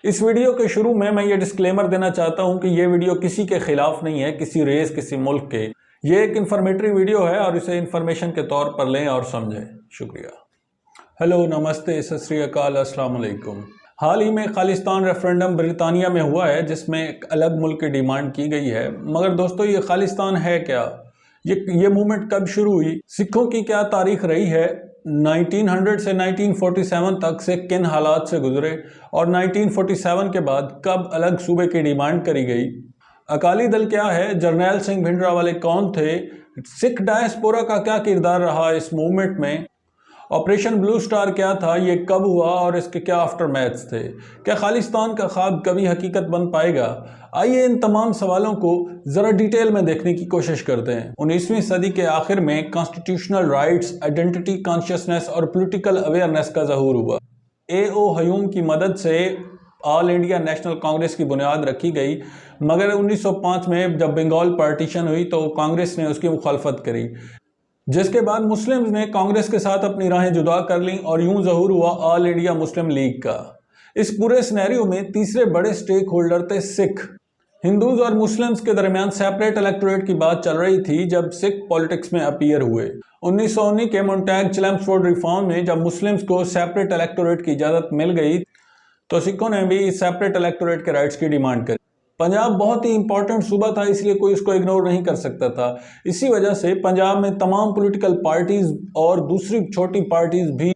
इस वीडियो के शुरू में मैं ये डिस्क्लेमर देना चाहता हूँ कि ये वीडियो किसी के खिलाफ नहीं है, किसी रेस किसी मुल्क के। ये एक इन्फॉर्मेटरी वीडियो है और इसे इन्फॉर्मेशन के तौर पर लें और समझें। शुक्रिया। हेलो, नमस्ते, सत श्री अकाल, अस्सलाम वालेकुम। हाल ही में खालिस्तान रेफरेंडम ब्रितानिया में हुआ है जिसमें एक अलग मुल्क की डिमांड की गई है। मगर दोस्तों, ये खालिस्तान है क्या? ये मूवमेंट कब शुरू हुई? सिखों की क्या तारीख रही है? 1900 से 1947 तक सिख किन हालात से गुजरे और 1947 के बाद कब अलग सूबे की डिमांड करी गई? अकाली दल क्या है? जरनैल सिंह भिंडरावाले कौन थे? सिख डायस्पोरा का क्या किरदार रहा इस मूवमेंट में? ऑपरेशन ब्लू स्टार क्या था, ये कब हुआ और इसके क्या आफ्टर मैथ्स थे? क्या खालिस्तान का ख्वाब कभी हकीकत बन पाएगा? आइए इन तमाम सवालों को ज़रा डिटेल में देखने की कोशिश करते हैं। 19वीं सदी के आखिर में कॉन्स्टिट्यूशनल राइट्स, आइडेंटिटी कॉन्शियसनेस और पॉलिटिकल अवेयरनेस का ज़हूर हुआ। A.O. हयूम की मदद से ऑल इंडिया नेशनल कांग्रेस की बुनियाद रखी गई, मगर 1905 में जब बंगाल पार्टीशन हुई तो कांग्रेस ने उसकी मुखालफत करी, जिसके बाद मुस्लिम्स ने कांग्रेस के साथ अपनी राहें जुदा कर लीं और यूं ज़हूर हुआ ऑल इंडिया मुस्लिम लीग का। इस पूरे सिनेरियो में तीसरे बड़े स्टेक होल्डर थे सिख। हिंदूज और मुस्लिम्स के दरमियान सेपरेट इलेक्टोरेट की बात चल रही थी जब सिख पॉलिटिक्स में अपीयर हुए। 1919 के मोन्टैग चेम्सफोर्ड रिफॉर्म में जब मुस्लिम्स को सेपरेट इलेक्टोरेट की इजाज़त मिल गई तो सिखों ने भी इस सेपरेट इलेक्टोरेट के राइट्स की डिमांड करी। पंजाब बहुत ही इंपॉर्टेंट सूबा था, इसलिए कोई इसको इग्नोर नहीं कर सकता था। इसी वजह से पंजाब में तमाम पॉलिटिकल पार्टीज और दूसरी छोटी पार्टीज भी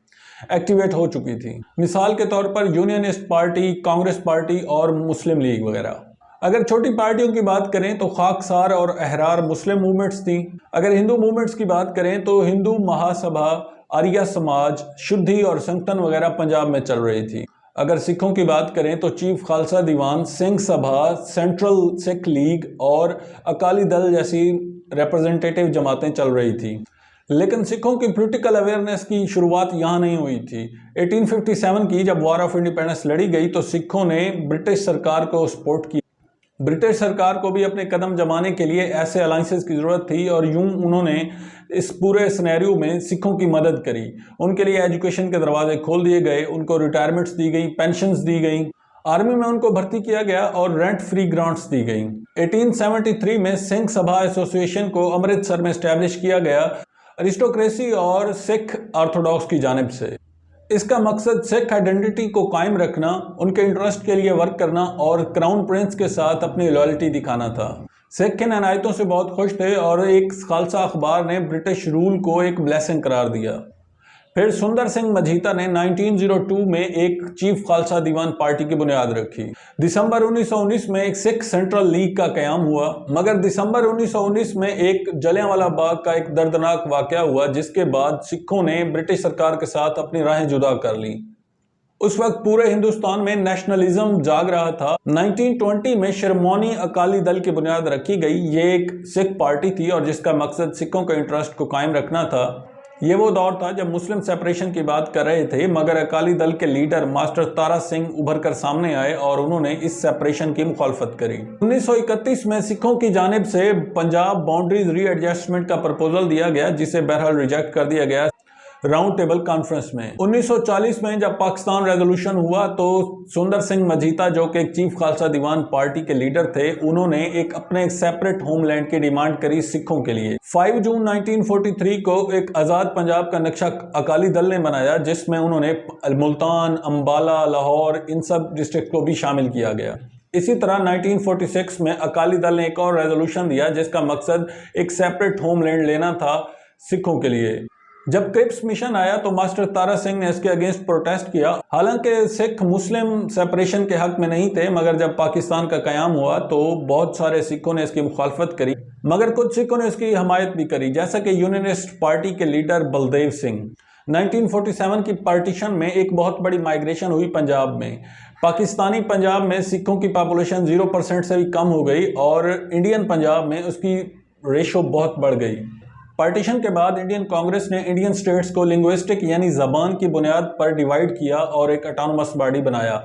एक्टिवेट हो चुकी थी। मिसाल के तौर पर यूनियनिस्ट पार्टी, कांग्रेस पार्टी और मुस्लिम लीग वगैरह। अगर छोटी पार्टियों की बात करें तो खाकसार और अहरार मुस्लिम मूवमेंट्स थी। अगर हिंदू मूवमेंट्स की बात करें तो हिंदू महासभा, आर्य समाज, शुद्धि और संगठन वगैरह पंजाब में चल रही थी। अगर सिखों की बात करें तो चीफ खालसा दीवान, सिंह सभा, सेंट्रल सिख लीग और अकाली दल जैसी रिप्रेजेंटेटिव जमातें चल रही थी। लेकिन सिखों की पॉलिटिकल अवेयरनेस की शुरुआत यहाँ नहीं हुई थी। 1857 की जब वॉर ऑफ इंडिपेंडेंस लड़ी गई तो सिखों ने ब्रिटिश सरकार को सपोर्ट किया। ब्रिटिश सरकार को भी अपने कदम जमाने के लिए ऐसे अलाइंसेस की ज़रूरत थी और यूं उन्होंने इस पूरे सिनेरियो में सिखों की मदद करी। उनके लिए एजुकेशन के दरवाजे खोल दिए गए, उनको रिटायरमेंट्स दी गई, पेंशन्स दी गई, आर्मी में उनको भर्ती किया गया और रेंट फ्री ग्रांट्स दी गई। 1873 में सिंह सभा एसोसिएशन को अमृतसर में इस्टेब्लिश किया गया अरिस्टोक्रेसी और सिख ऑर्थोडॉक्स की जानिब से। इसका मकसद सिख आइडेंटिटी को कायम रखना, उनके इंटरेस्ट के लिए वर्क करना और क्राउन प्रिंस के साथ अपनी लॉयल्टी दिखाना था। सिख इन अनायतों से बहुत खुश थे और एक खालसा अखबार ने ब्रिटिश रूल को एक ब्लेसिंग करार दिया। फिर सुंदर सिंह मजीठा ने 1902 में एक चीफ खालसा दीवान पार्टी की बुनियाद रखी। दिसंबर 1919 में एक सिख सेंट्रल लीग का क़याम हुआ, मगर दिसंबर 1919 में एक जलियांवाला बाग का एक दर्दनाक वाक़या हुआ, जिसके बाद सिखों ने ब्रिटिश सरकार के साथ अपनी राहें जुदा कर ली। उस वक्त पूरे हिंदुस्तान में नेशनलिज्म जाग रहा था। 1920 में शिरोमणि अकाली दल की बुनियाद रखी गई। ये एक सिख पार्टी थी और जिसका मकसद सिखों के इंटरेस्ट को कायम रखना था। ये वो दौर था जब मुस्लिम सेपरेशन की बात कर रहे थे, मगर अकाली दल के लीडर मास्टर तारा सिंह उभर कर सामने आए और उन्होंने इस सेपरेशन की मुखालफत करी। 1931 में सिखों की जानिब से पंजाब बाउंड्रीज रीएडजस्टमेंट का प्रपोजल दिया गया, जिसे बहरहाल रिजेक्ट कर दिया गया राउंड टेबल कॉन्फ्रेंस में। 1940 में जब पाकिस्तान रेजोल्यूशन हुआ तो सुंदर सिंह मजीठा, जो कि एक चीफ खालसा दीवान पार्टी के लीडर थे, उन्होंने एक अपने सेपरेट होमलैंड की डिमांड करी सिखों के लिए। 5 जून 1943 को एक आज़ाद पंजाब का नक्शा अकाली दल ने बनाया, जिसमें उन्होंने मुल्तान, अंबाला, लाहौर, इन सब डिस्ट्रिक्ट को भी शामिल किया गया। इसी तरह 1946 में अकाली दल ने एक और रेजोल्यूशन दिया, जिसका मकसद एक सेपरेट होमलैंड लेना था सिखों के लिए। जब क्रिप्स मिशन आया तो मास्टर तारा सिंह ने इसके अगेंस्ट प्रोटेस्ट किया। हालांकि सिख मुस्लिम सेपरेशन के हक में नहीं थे, मगर जब पाकिस्तान का क़याम हुआ तो बहुत सारे सिखों ने इसकी मुखालफत करी, मगर कुछ सिखों ने इसकी हमायत भी करी, जैसा कि यूनियनिस्ट पार्टी के लीडर बलदेव सिंह। 1947 की पार्टीशन में एक बहुत बड़ी माइग्रेशन हुई पंजाब में। पाकिस्तानी पंजाब में सिखों की पॉपुलेशन 0% से भी कम हो गई और इंडियन पंजाब में उसकी रेशो बहुत बढ़ गई। पार्टीशन के बाद इंडियन कांग्रेस ने इंडियन स्टेट्स को लिंग्विस्टिक यानी ज़बान की बुनियाद पर डिवाइड किया और एक ऑटोनमस बॉडी बनाया,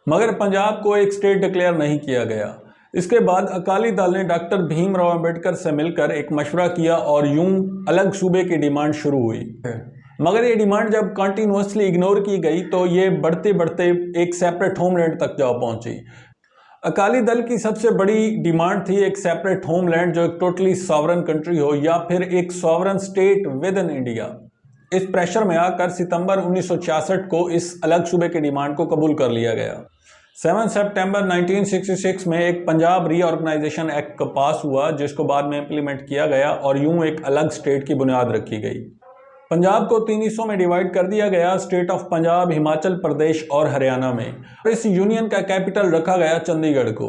मगर पंजाब को एक स्टेट डिक्लेयर नहीं किया गया। इसके बाद अकाली दल ने डॉक्टर भीमराव अंबेडकर से मिलकर एक मशवरा किया और यूं अलग सूबे की डिमांड शुरू हुई। मगर ये डिमांड जब कंटिन्यूसली इग्नोर की गई तो ये बढ़ते बढ़ते एक सेपरेट होमलैंड तक जा पहुंची। अकाली दल की सबसे बड़ी डिमांड थी एक सेपरेट होमलैंड जो एक टोटली सॉवरन कंट्री हो या फिर एक sovereign state with in India. इस प्रेशर में आकर सितंबर 1966 को इस अलग सूबे की डिमांड को कबूल कर लिया गया। 7 सितंबर 1966 में एक पंजाब रीऑर्गेनाइजेशन एक्ट पास हुआ जिसको बाद में इम्प्लीमेंट किया गया और यूं एक अलग स्टेट की बुनियाद रखी गई। पंजाब को 3 हिस्सों में डिवाइड कर दिया गया, स्टेट ऑफ पंजाब, हिमाचल प्रदेश और हरियाणा में। इस यूनियन का कैपिटल रखा गया चंडीगढ़ को।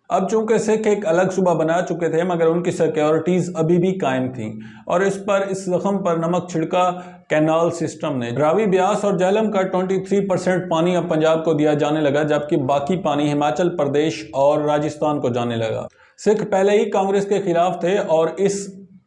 अब चूंकि सिख एक अलग सूबा बना चुके थे मगर उनकी सिक्योरिटीज अभी भी कायम थी और इस जख्म पर नमक छिड़का कैनाल सिस्टम ने। रावी, ब्यास और झेलम का 23% पानी अब पंजाब को दिया जाने लगा जबकि बाकी पानी हिमाचल प्रदेश और राजस्थान को जाने लगा। सिख पहले ही कांग्रेस के खिलाफ थे और इस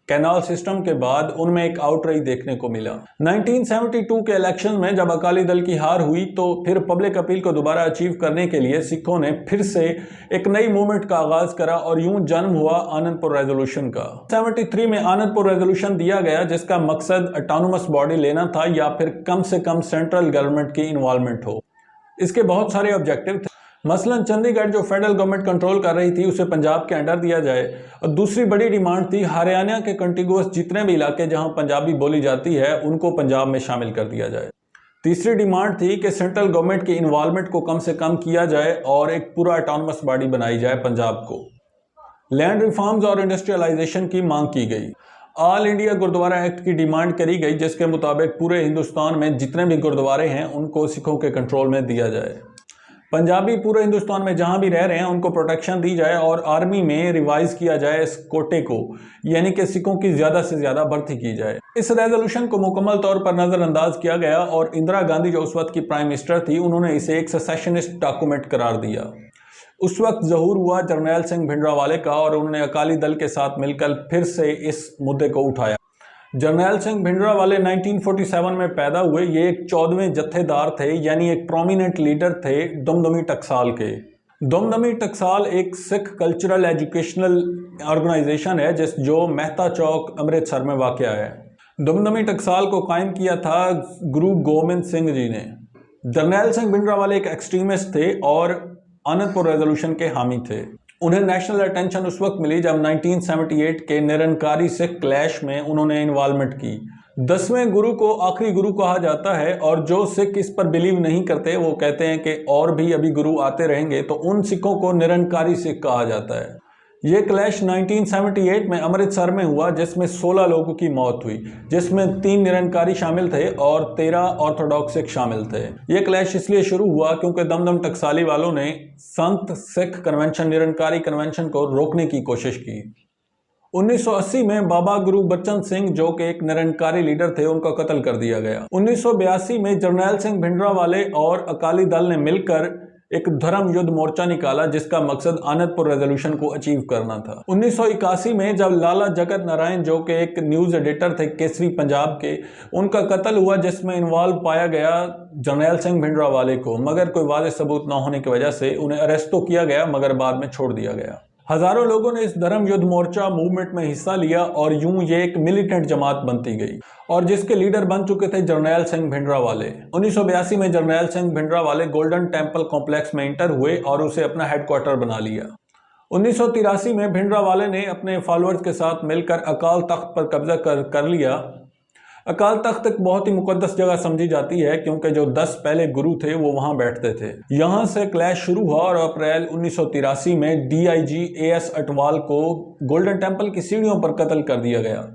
कैनाल सिस्टम के बाद उनमें एक आउटरीच देखने को मिला। 1972 के इलेक्शन में जब अकाली दल की हार हुई तो फिर पब्लिक अपील को दोबारा अचीव करने के लिए सिखों ने फिर से एक नई मूवमेंट का आगाज करा और यूं जन्म हुआ आनंदपुर रेजोल्यूशन का। 73 में आनंदपुर रेजोल्यूशन दिया गया जिसका मकसद ऑटोनोमस बॉडी लेना था या फिर कम से कम सेंट्रल गवर्नमेंट की इन्वॉल्वमेंट हो। इसके बहुत सारे ऑब्जेक्टिव थे, मसलन चंडीगढ़ जो फेडरल गवर्नमेंट कंट्रोल कर रही थी उसे पंजाब के अंडर दिया जाए और दूसरी बड़ी डिमांड थी हरियाणा के कंटिगुअस जितने भी इलाके जहां पंजाबी बोली जाती है उनको पंजाब में शामिल कर दिया जाए। तीसरी डिमांड थी कि सेंट्रल गवर्नमेंट की इन्वॉल्वमेंट को कम से कम किया जाए और एक पूरा ऑटोनोमस बॉडी बनाई जाए पंजाब को। लैंड रिफॉर्म्स और इंडस्ट्रियलाइजेशन की मांग की गई। ऑल इंडिया गुरुद्वारा एक्ट की डिमांड करी गई जिसके मुताबिक पूरे हिंदुस्तान में जितने भी गुरुद्वारे हैं उनको सिखों के कंट्रोल में दिया जाए। पंजाबी पूरे हिंदुस्तान में जहां भी रह रहे हैं उनको प्रोटेक्शन दी जाए और आर्मी में रिवाइज किया जाए इस कोटे को, यानी कि सिखों की ज्यादा से ज्यादा भर्ती की जाए। इस रेजोल्यूशन को मुकम्मल तौर पर नजरअंदाज किया गया और इंदिरा गांधी जो उस वक्त की प्राइम मिनिस्टर थी उन्होंने इसे एक सेसेशनिस्ट डॉक्यूमेंट करार दिया। उस वक्त ज़हूर हुआ जर्नैल सिंह भिंडरावाले का और उन्होंने अकाली दल के साथ मिलकर फिर से इस मुद्दे को उठाया। जर्नैल सिंह भिंडरावाले 1947 में पैदा हुए। ये एक 14वें जत्थेदार थे यानी एक प्रोमिनेंट लीडर थे दमदमी टकसाल के। दमदमी टकसाल एक सिख कल्चरल एजुकेशनल ऑर्गेनाइजेशन है जो मेहता चौक अमृतसर में वाक़या है। दमदमी टकसाल को कायम किया था गुरु गोबिंद सिंह जी ने। जर्नैल सिंह भिंडरावाले एक एक्सट्रीमिस्ट थे और आनंदपुर रेजोल्यूशन के हामी थे। उन्हें नेशनल अटेंशन उस वक्त मिली जब 1978 के निरंकारी सिख क्लैश में उन्होंने इन्वॉल्वमेंट की। 10वें गुरु को आखिरी गुरु कहा जाता है और जो सिख इस पर बिलीव नहीं करते वो कहते हैं कि और भी अभी गुरु आते रहेंगे, तो उन सिखों को निरंकारी सिख कहा जाता है। ये क्लैश 1978 में अमृतसर में हुआ जिसमें 16 लोगों की मौत हुई, जिसमें 3 निरंकारी शामिल थे और 13 ऑर्थोडॉक्स सिख शामिल थे। ये क्लैश इसलिए शुरू हुआ क्योंकि दमदम टकसाली वालों ने संत सिख कन्वेंशन, निरंकारी कन्वेंशन को रोकने की कोशिश की। 1980 में बाबा गुरु बच्चन सिंह जो कि एक निरंकारी लीडर थे उनका कत्ल कर दिया गया। 1982 में जर्नैल सिंह भिंडरावाले और अकाली दल ने मिलकर एक धर्म युद्ध मोर्चा निकाला जिसका मकसद आनंदपुर रेजोल्यूशन को अचीव करना था। 1981 में जब लाला जगत नारायण जो कि एक न्यूज एडिटर थे केसरी पंजाब के, उनका कत्ल हुआ जिसमें इन्वॉल्व पाया गया जर्नैल सिंह भिंडरावाले को, मगर कोई वाज़ेह सबूत न होने की वजह से उन्हें अरेस्ट तो किया गया मगर बाद में छोड़ दिया गया। हजारों लोगों ने इस धर्म युद्ध मोर्चा मूवमेंट में हिस्सा लिया और यूं ये एक मिलिटेंट जमात बनती गई और जिसके लीडर बन चुके थे जर्नैल सिंह भिंडरावाले। 1982 में Jarnail Singh Bhindranwale golden temple complex में इंटर हुए और उसे अपना हेडक्वार्टर बना लिया। 1983 में भिंडरावाले ने अपने फॉलोअर्स के साथ मिलकर अकाल तख्त पर कब्जा कर लिया। अकाल तख्त एक बहुत ही मुकद्दस जगह समझी जाती है क्योंकि जो 10 पहले गुरु थे वो वहां बैठते थे। यहां से क्लैश शुरू हुआ और अप्रैल 1983 में DIG AS अटवाल को गोल्डन टेम्पल की सीढ़ियों पर कत्ल कर दिया गया।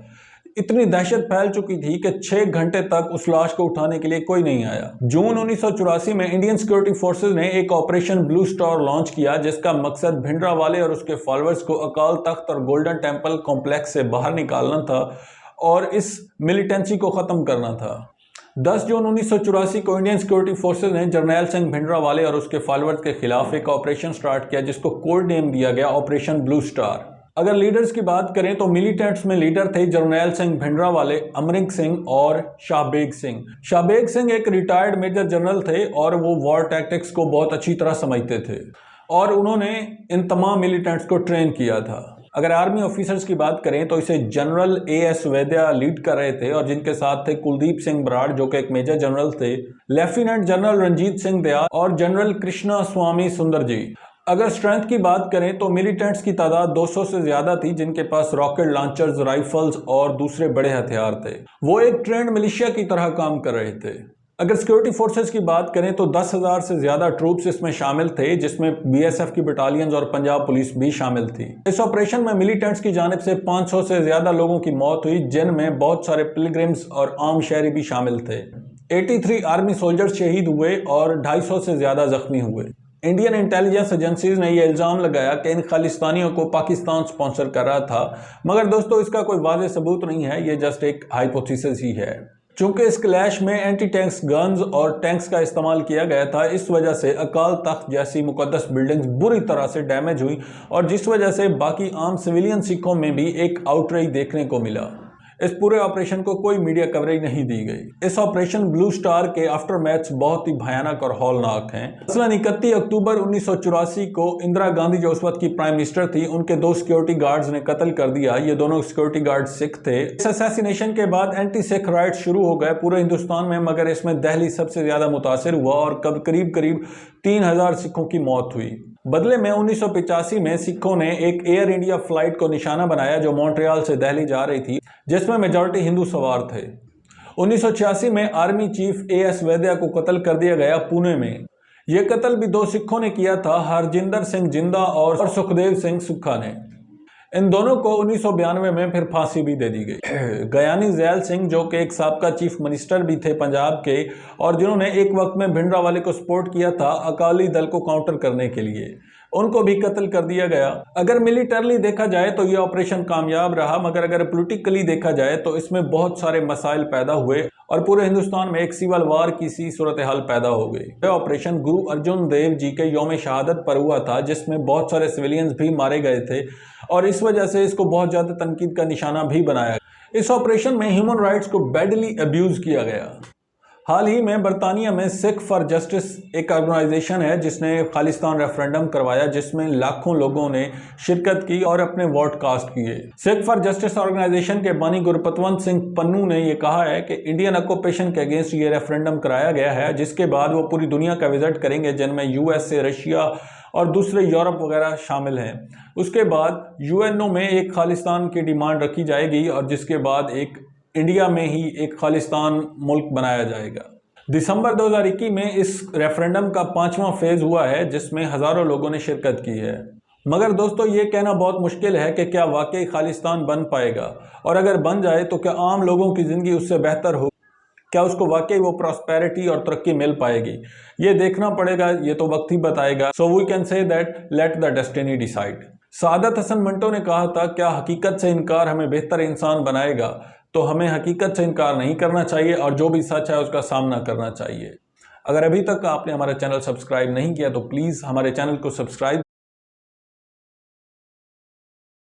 इतनी दहशत फैल चुकी थी कि 6 घंटे तक उस लाश को उठाने के लिए कोई नहीं आया। जून 1984 में इंडियन सिक्योरिटी फोर्सेज ने एक ऑपरेशन ब्लू स्टार लॉन्च किया जिसका मकसद भिंडरावाले और उसके फॉलोअर्स को अकाल तख्त और गोल्डन टेम्पल कॉम्प्लेक्स से बाहर निकालना था और इस मिलिटेंसी को ख़त्म करना था। 10 जून 1984 को इंडियन सिक्योरिटी फोर्सेज ने जर्नैल सिंह भिंडरावाले और उसके फॉलोअर्स के खिलाफ एक ऑपरेशन स्टार्ट किया जिसको कोड नेम दिया गया ऑपरेशन ब्लू स्टार। अगर लीडर्स की बात करें तो मिलिटेंट्स में लीडर थे जर्नैल सिंह भिंडरावाले, अमरिक सिंह और शाहबेग सिंह। शाहबेग सिंह एक रिटायर्ड मेजर जनरल थे और वो वॉर टैक्टिक्स को बहुत अच्छी तरह समझते थे और उन्होंने इन तमाम मिलिटेंट्स को ट्रेन किया था। अगर आर्मी ऑफिसर्स की बात करें तो इसे जनरल AS वैद्या लीड कर रहे थे और जिनके साथ थे कुलदीप सिंह बराड़ जो कि एक मेजर जनरल थे, लेफ्टिनेंट जनरल रंजीत सिंह दयाल और जनरल कृष्णा स्वामी सुंदर जी। अगर स्ट्रेंथ की बात करें तो मिलिटेंट्स की तादाद 200 से ज्यादा थी जिनके पास रॉकेट लॉन्चर्स, राइफल्स और दूसरे बड़े हथियार थे। वो एक ट्रेंड मिलिशिया की तरह काम कर रहे थे। अगर सिक्योरिटी फोर्सेस की बात करें तो 10,000 से ज्यादा ट्रूप्स इसमें शामिल थे, जिसमें BSF की बटालियंस और पंजाब पुलिस भी शामिल थी। इस ऑपरेशन में मिलिटेंट्स की जानिब से 500 से ज्यादा लोगों की मौत हुई, जिनमें बहुत सारे पिलग्रिम्स और आम शहरी भी शामिल थे। 83 आर्मी सोल्जर्स शहीद हुए और 250 से ज्यादा जख्मी हुए। इंडियन इंटेलिजेंस एजेंसीज ने यह इल्जाम लगाया कि इन खालिस्तानियों को पाकिस्तान स्पॉन्सर कर रहा था, मगर दोस्तों इसका कोई वाज़ेह सबूत नहीं है, ये जस्ट एक हाइपोथेसिस ही है। चूंकि इस क्लैश में एंटी टैंक्स गन्स और टैंक्स का इस्तेमाल किया गया था, इस वजह से अकाल तख्त जैसी मुकद्दस बिल्डिंग्स बुरी तरह से डैमेज हुई और जिस वजह से बाकी आम सिविलियन सिखों में भी एक आउटरीच देखने को मिला। इस पूरे ऑपरेशन को कोई मीडिया कवरेज नहीं दी गई। इस ऑपरेशन ब्लू स्टार के आफ्टर मैथ्स बहुत ही भयानक और हौलनाक हैं। मसलन 31 अक्टूबर 1984 को इंदिरा गांधी जो उस वक्त की प्राइम मिनिस्टर थी, उनके 2 सिक्योरिटी गार्ड्स ने कत्ल कर दिया। ये दोनों सिक्योरिटी गार्ड सिख थे। इस असैसिनेशन के बाद एंटी सिख राइट्स शुरू हो गए पूरे हिंदुस्तान में, मगर इसमें दिल्ली सबसे ज्यादा मुतासिर हुआ और करीब 3000 सिखों की मौत हुई। बदले में 1985 में सिखों ने एक एयर इंडिया फ्लाइट को निशाना बनाया जो मॉन्ट्रियल से दिल्ली जा रही थी, जिसमें मेजॉरिटी हिंदू सवार थे। 1986 में आर्मी चीफ AS वैद्या को कत्ल कर दिया गया पुणे में। यह कत्ल भी 2 सिखों ने किया था, हरजिंदर सिंह जिंदा और सुखदेव सिंह सुक्खा ने। इन दोनों को 1992 में फिर फांसी भी दे दी गई। गयानी ज़ैल सिंह जो कि एक साबका चीफ मिनिस्टर भी थे पंजाब के और जिन्होंने एक वक्त में भिंडरावाले को सपोर्ट किया था अकाली दल को काउंटर करने के लिए, उनको भी कत्ल कर दिया गया। अगर मिलिटरली देखा जाए तो ये ऑपरेशन कामयाब रहा, मगर अगर पॉलिटिकली देखा जाए तो इसमें बहुत सारे मसाइल पैदा हुए और पूरे हिंदुस्तान में एक सिविल वार की सी सूरत हाल पैदा हो गई। यह ऑपरेशन गुरु अर्जुन देव जी के यौम शहादत पर हुआ था, जिसमें बहुत सारे सिविलियंस भी मारे गए थे और इस वजह से इसको बहुत ज्यादा तनकीद का निशाना भी बनाया। इस ऑपरेशन में ह्यूमन राइट्स को बैडली अब्यूज किया गया। हाल ही में बरतानिया में सिख फॉर जस्टिस एक ऑर्गेनाइजेशन है जिसने खालिस्तान रेफरेंडम करवाया, जिसमें लाखों लोगों ने शिरकत की और अपने वोट कास्ट किए। सिख फॉर जस्टिस ऑर्गेनाइजेशन के बानी गुरपतवंत सिंह पन्नू ने यह कहा है कि इंडियन ऑक्यूपेशन के अगेंस्ट ये रेफरेंडम कराया गया है, जिसके बाद वो पूरी दुनिया का विजिट करेंगे, जिनमें USA, रशिया और दूसरे यूरोप वगैरह शामिल हैं। उसके बाद UNO में एक खालिस्तान की डिमांड रखी जाएगी और जिसके बाद एक इंडिया में ही एक खालिस्तान मुल्क बनाया जाएगा। दिसंबर 2021 में इस रेफरेंडम का 5वां फेज हुआ है, जिसमें हजारों लोगों ने शिरकत की है। मगर दोस्तों ये कहना बहुत मुश्किल है कि क्या वाकई खालिस्तान बन पाएगा, और अगर बन जाए तो क्या आम लोगों की जिंदगी उससे बेहतर हो, क्या उसको वाकई वो प्रॉस्पेरिटी और तरक्की मिल पाएगी, ये देखना पड़ेगा। ये तो वक्त ही बताएगा। So we can say that let the destiny decide. Saadat Hasan Manto ने कहा था, क्या हकीकत से इनकार हमें बेहतर इंसान बनाएगा? तो हमें हकीकत से इनकार नहीं करना चाहिए और जो भी सच है उसका सामना करना चाहिए। अगर अभी तक आपने हमारा चैनल सब्सक्राइब नहीं किया तो प्लीज़ हमारे चैनल को सब्सक्राइब